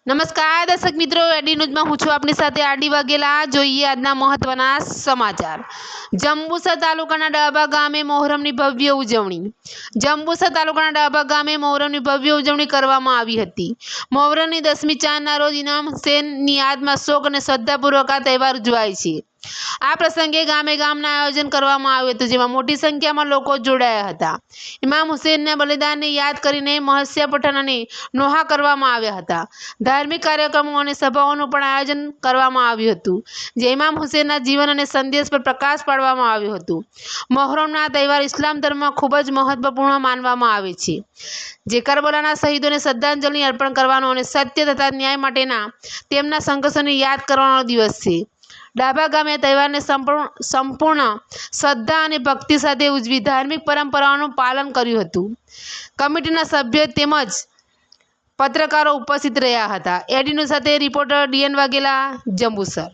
નમસ્કાર દર્શક મિત્રો, એડી ન્યૂઝમાં હું છું આપની સાથે આરડી વાઘેલા। જોઈએ આજના મહત્વના સમાચાર। જંબુસર તાલુકાના ડાભા ગામે મોહરમની ભવ્ય ઉજવણી। જંબુસર તાલુકાના ડાભા ગામે મોહરમની ભવ્ય ઉજવણી કરવામાં આવી હતી। મોહરમની 10મી ચાંદના રોજ ઇમામ હુસૈનની યાદમાં શોક અને શ્રદ્ધાપૂર્વક આ તહેવાર ઉજવાય છે। આ પ્રસંગે ગામે ગામના આયોજન કરવામાં આવ્યું હતું, જેમાં મોટી સંખ્યામાં લોકો જોડાયા હતા। ઇમામ હુસૈનના બલિદાનને યાદ કરીને મહસ્યા પઠન અને નોહા કરવામાં આવ્યા હતા। ધાર્મિક કાર્યક્રમો અને સભાઓનું પણ આયોજન કરવામાં આવ્યું હતું, જે ઇમામ હુસૈનના જીવન અને સંદેશ પર પ્રકાશ પાડવામાં આવ્યું હતું। મોહરમનો આ તહેવાર ઇસ્લામ ધર્મમાં ખૂબ જ મહત્વપૂર્ણ માનવામાં આવે છે, જે કરબલાના શહીદોને શ્રદ્ધાંજલિ અર્પણ કરવાનો અને સત્ય તથા ન્યાય માટેના તેમના સંઘર્ષોને યાદ કરવાનો દિવસ છે। ડાભા ગામે આ તહેવારને સંપૂર્ણ શ્રદ્ધા અને ભક્તિ સાથે ઉજવી ધાર્મિક પરંપરાઓનું પાલન કર્યું હતું। કમિટીના સભ્યો તેમજ પત્રકારો ઉપસ્થિત રહ્યા હતા। એડી ન્યૂઝ સાથે રિપોર્ટર ડીએન વાઘેલા, જંબુસર।